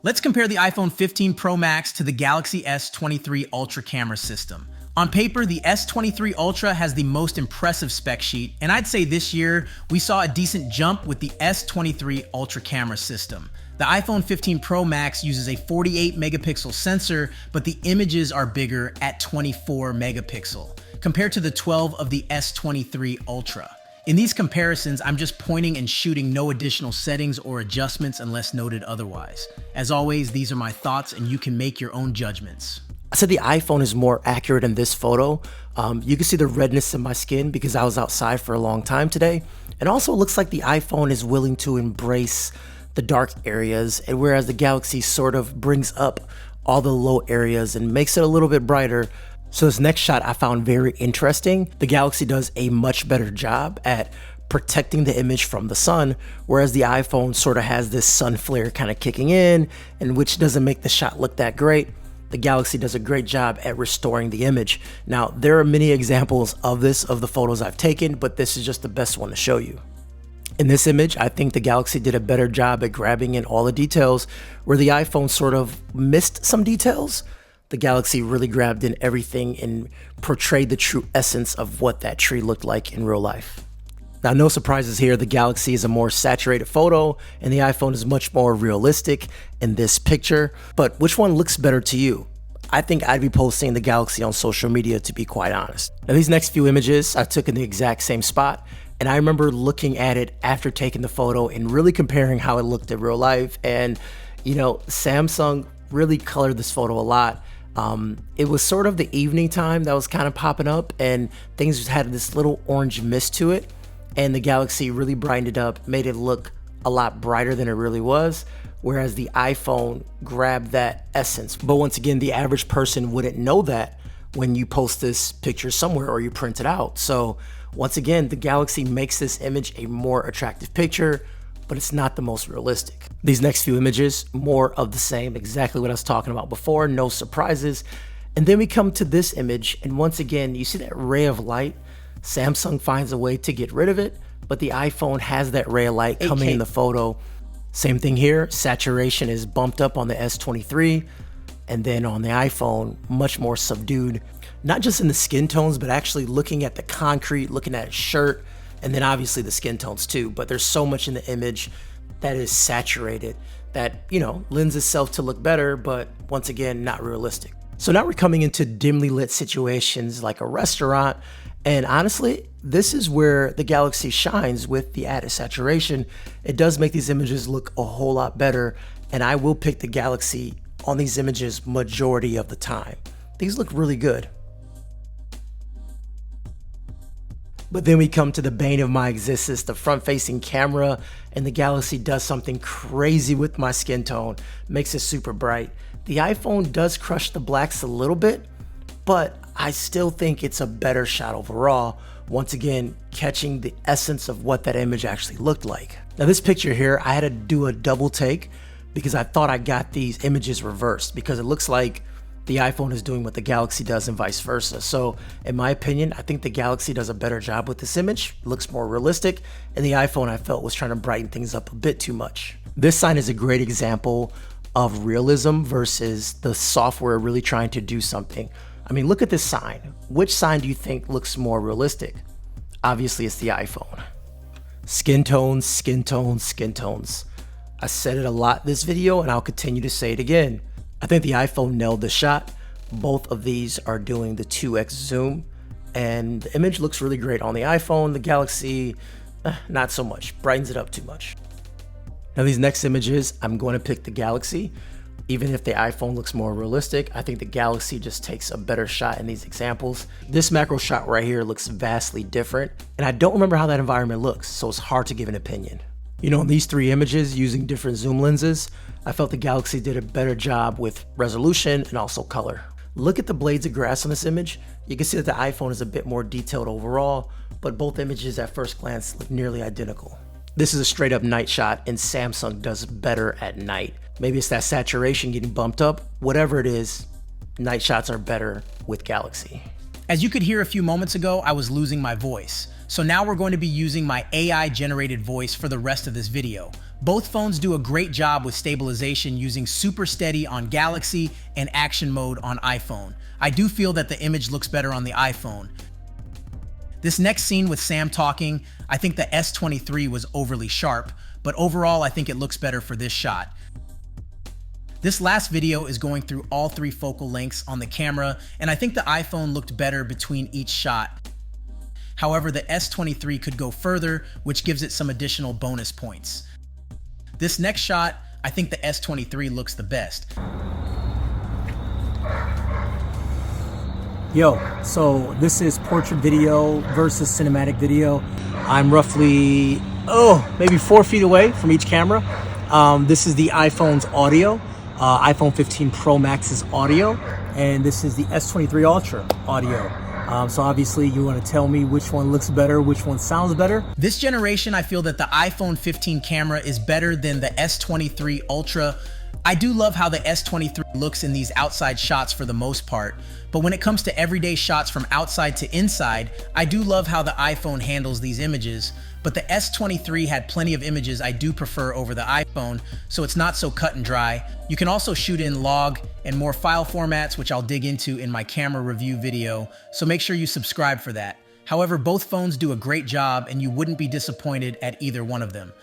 Let's compare the iPhone 15 Pro Max to the Galaxy S23 Ultra camera system. On paper, the S23 Ultra has the most impressive spec sheet, and I'd say this year we saw a decent jump with the S23 Ultra camera system. The iPhone 15 Pro Max uses a 48 megapixel sensor, but the images are bigger at 24 megapixel, compared to the 12 of the S23 Ultra. In these comparisons, I'm just pointing and shooting, no additional settings or adjustments unless noted otherwise. As always, these are my thoughts and you can make your own judgments. I said the iPhone is more accurate in this photo. You can see the redness in my skin because I was outside for a long time today. And also it looks like the iPhone is willing to embrace the dark areas, and whereas the Galaxy sort of brings up all the low areas and makes it a little bit brighter. So this next shot I found very interesting. The Galaxy does a much better job at protecting the image from the sun, whereas the iPhone sort of has this sun flare kind of kicking in, and which doesn't make the shot look that great. The Galaxy does a great job at restoring the image. Now, there are many examples of this, of the photos I've taken, but this is just the best one to show you. In this image, I think the Galaxy did a better job at grabbing in all the details, where the iPhone sort of missed some details. The Galaxy really grabbed in everything and portrayed the true essence of what that tree looked like in real life. Now, no surprises here, the Galaxy is a more saturated photo and the iPhone is much more realistic in this picture. But which one looks better to you? I think I'd be posting the Galaxy on social media, to be quite honest. Now, these next few images I took in the exact same spot, and I remember looking at it after taking the photo and really comparing how it looked in real life. And, you know, Samsung really colored this photo a lot. It was sort of the evening time that was kind of popping up and things had this little orange mist to it. And the Galaxy really brightened it up, made it look a lot brighter than it really was. Whereas the iPhone grabbed that essence. But once again, the average person wouldn't know that when you post this picture somewhere or you print it out. So once again, the Galaxy makes this image a more attractive picture, but it's not the most realistic. These next few images, more of the same, exactly what I was talking about before, no surprises. And then we come to this image, and once again, you see that ray of light? Samsung finds a way to get rid of it, but the iPhone has that ray of light coming in the photo. Same thing here, saturation is bumped up on the S23, and then on the iPhone, much more subdued. Not just in the skin tones, but actually looking at the concrete, looking at his shirt, and then obviously the skin tones too. But there's so much in the image that is saturated that, you know, lends itself to look better, but once again, not realistic. So now we're coming into dimly lit situations like a restaurant. And honestly, this is where the Galaxy shines with the added saturation. It does make these images look a whole lot better. And I will pick the Galaxy on these images majority of the time. These look really good. But then we come to the bane of my existence, the front-facing camera, and the Galaxy does something crazy with my skin tone, makes it super bright. The iPhone does crush the blacks a little bit, but I still think it's a better shot overall, once again, catching the essence of what that image actually looked like. Now this picture here, I had to do a double take because I thought I got these images reversed because it looks like the iPhone is doing what the Galaxy does and vice versa. So in my opinion, I think the Galaxy does a better job with this image, it looks more realistic, and the iPhone I felt was trying to brighten things up a bit too much. This sign is a great example of realism versus the software really trying to do something. I mean, look at this sign. Which sign do you think looks more realistic? Obviously it's the iPhone. Skin tones, skin tones, skin tones. I said it a lot this video and I'll continue to say it again. I think the iPhone nailed the shot. Both of these are doing the 2x zoom and the image looks really great on the iPhone. The Galaxy, not so much, brightens it up too much. Now these next images, I'm going to pick the Galaxy. Even if the iPhone looks more realistic, I think the Galaxy just takes a better shot in these examples. This macro shot right here looks vastly different, and I don't remember how that environment looks, so it's hard to give an opinion. You know, in these three images using different zoom lenses, I felt the Galaxy did a better job with resolution and also color. Look at the blades of grass on this image. You can see that the iPhone is a bit more detailed overall, but both images at first glance look nearly identical. This is a straight up night shot and Samsung does better at night. Maybe it's that saturation getting bumped up. Whatever it is, night shots are better with Galaxy. As you could hear a few moments ago, I was losing my voice. So now we're going to be using my AI generated voice for the rest of this video. Both phones do a great job with stabilization using super steady on Galaxy and action mode on iPhone. I do feel that the image looks better on the iPhone. This next scene with Sam talking, I think the S23 was overly sharp, but overall I think it looks better for this shot. This last video is going through all 3 focal lengths on the camera, and I think the iPhone looked better between each shot. However, the S23 could go further, which gives it some additional bonus points. This next shot, I think the S23 looks the best. Yo, so this is portrait video versus cinematic video. I'm roughly, maybe 4 feet away from each camera. This is the iPhone's audio, iPhone 15 Pro Max's audio, and this is the S23 Ultra audio. So obviously you want to tell me which one looks better, which one sounds better. This generation, I feel that the iPhone 15 camera is better than the S23 Ultra. I do love how the S23 looks in these outside shots for the most part, but when it comes to everyday shots from outside to inside, I do love how the iPhone handles these images, but the S23 had plenty of images I do prefer over the iPhone, so it's not so cut and dry. You can also shoot in log and more file formats, which I'll dig into in my camera review video, so make sure you subscribe for that. However, both phones do a great job and you wouldn't be disappointed at either one of them.